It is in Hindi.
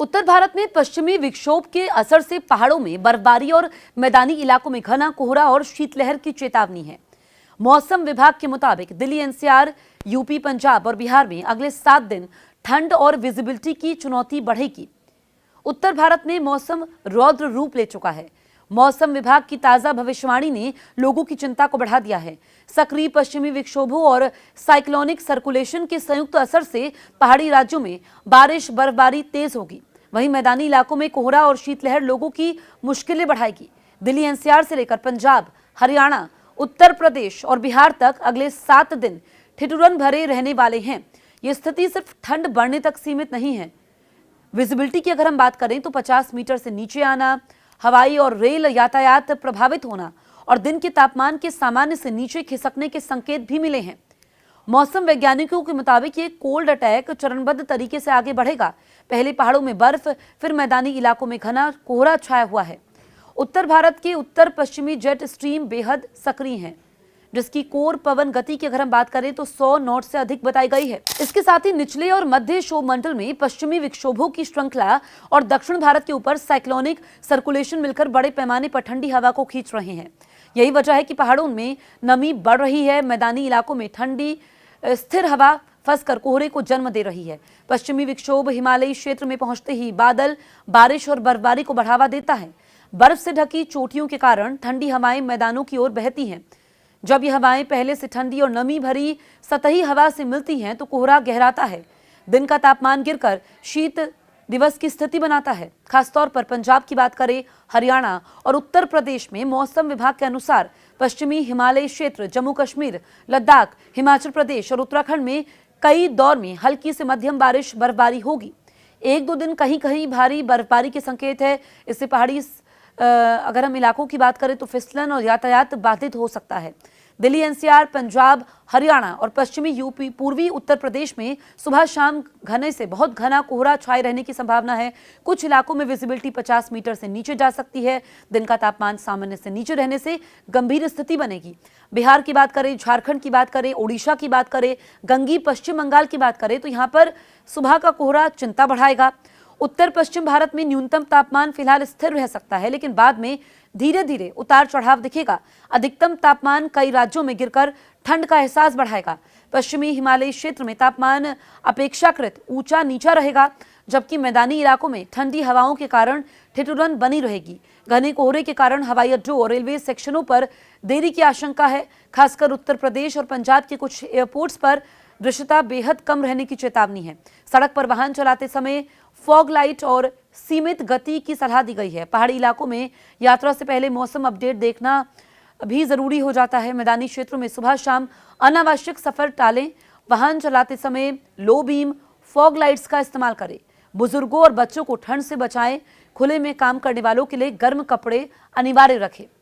उत्तर भारत में पश्चिमी विक्षोभ के असर से पहाड़ों में बर्फबारी और मैदानी इलाकों में घना कोहरा और शीतलहर की चेतावनी है। मौसम विभाग के मुताबिक दिल्ली, एनसीआर, यूपी, पंजाब और बिहार में अगले 7 दिन ठंड और विजिबिलिटी की चुनौती बढ़ेगी। उत्तर भारत में मौसम रौद्र रूप ले चुका है। मौसम विभाग की ताजा भविष्यवाणी ने लोगों की चिंता को बढ़ा दिया है। सक्रिय पश्चिमी विक्षोभों और साइक्लोनिक सर्कुलेशन के संयुक्त असर से पहाड़ी राज्यों में बारिश, बर्फबारी तेज होगी। वहीं मैदानी इलाकों में कोहरा और शीतलहर लोगों की मुश्किलें बढ़ाएगी। दिल्ली, एनसीआर से लेकर पंजाब, हरियाणा, उत्तर प्रदेश और बिहार तक अगले 7 दिन ठिठुरन भरे रहने वाले हैं। ये स्थिति सिर्फ ठंड बढ़ने तक सीमित नहीं है। विजिबिलिटी की अगर हम बात करें तो 50 मीटर से नीचे आना, हवाई और रेल यातायात प्रभावित होना और दिन के तापमान के सामान्य से नीचे खिसकने के संकेत भी मिले हैं। मौसम वैज्ञानिकों के मुताबिक ये कोल्ड अटैक चरणबद्ध तरीके से आगे बढ़ेगा। पहले पहाड़ों में बर्फ, फिर मैदानी इलाकों में घना कोहरा छाया हुआ है। उत्तर भारत के उत्तर पश्चिमी जेट स्ट्रीम बेहद सक्रिय हैं, जिसकी कोर पवन गति की अगर हम बात करें तो 100 नॉट से अधिक बताई गई है। इसके साथ ही निचले और मध्य क्षोभमंडल में पश्चिमी विक्षोभों की श्रृंखला और दक्षिण भारत के ऊपर साइक्लोनिक सर्कुलेशन मिलकर बड़े पैमाने पर ठंडी हवा को खींच रहे हैं। यही वजह है कि पहाड़ों में नमी बढ़ रही है। मैदानी इलाकों में ठंडी स्थिर हवा फंसकर कोहरे को जन्म दे रही है। पश्चिमी विक्षोभ हिमालयी क्षेत्र में पहुंचते ही बादल, बारिश और बर्फबारी को बढ़ावा देता है। बर्फ से ढकी चोटियों के कारण ठंडी हवाएं मैदानों की ओर बहती हैं। जब ये हवाएं पहले से ठंडी और नमी भरी सतही हवा से मिलती हैं तो कोहरा गहराता है। दिन का तापमान गिरकर शीत दिवस की स्थिति बनाता है। खासतौर पर पंजाब की बात करें, हरियाणा और उत्तर प्रदेश में मौसम विभाग के अनुसार पश्चिमी हिमालय क्षेत्र, जम्मू कश्मीर, लद्दाख, हिमाचल प्रदेश और उत्तराखंड में कई दौर में हल्की से मध्यम बारिश, बर्फबारी होगी। 1-2 दिन कहीं कहीं भारी बर्फबारी के संकेत है। इससे पहाड़ी अगर हम इलाकों की बात करें तो फिसलन और यातायात बाधित हो सकता है। दिल्ली, एनसीआर, पंजाब, हरियाणा और पश्चिमी यूपी, पूर्वी उत्तर प्रदेश में सुबह शाम घने से बहुत घना कोहरा छाए रहने की संभावना है। कुछ इलाकों में विजिबिलिटी 50 मीटर से नीचे जा सकती है। दिन का तापमान सामान्य से नीचे रहने से गंभीर स्थिति बनेगी। बिहार की बात करें, झारखंड की बात करें, ओडिशा की बात करें, गंगी पश्चिम बंगाल की बात करें तो यहाँ पर सुबह का कोहरा चिंता बढ़ाएगा। उत्तर पश्चिम भारत में न्यूनतम तापमान फिलहाल स्थिर रह सकता है, लेकिन बाद में धीरे धीरे उतार चढ़ाव दिखेगा। अधिकतम तापमान कई राज्यों में गिरकर ठंड का एहसास बढ़ाएगा। पश्चिमी हिमालयी क्षेत्र में तापमान अपेक्षाकृत ऊंचा नीचा रहेगा, जबकि मैदानी इलाकों में ठंडी हवाओं के कारण ठिठुरन बनी रहेगी। घने कोहरे के कारण हवाई अड्डों और रेलवे सेक्शनों पर देरी की आशंका है। खासकर उत्तर प्रदेश और पंजाब के कुछ एयरपोर्ट्स पर दृश्यता बेहद कम रहने की चेतावनी है। सड़क पर वाहन चलाते समय फॉग लाइट और सीमित गति की सलाह दी गई है। पहाड़ी इलाकों में यात्रा से पहले मौसम अपडेट देखना भी जरूरी हो जाता है। मैदानी क्षेत्रों में सुबह शाम अनावश्यक सफर टालें। वाहन चलाते समय लो बीम फॉग लाइट्स का इस्तेमाल करें। बुजुर्गों और बच्चों को ठंड से बचाएं। खुले में काम करने वालों के लिए गर्म कपड़े अनिवार्य रखें।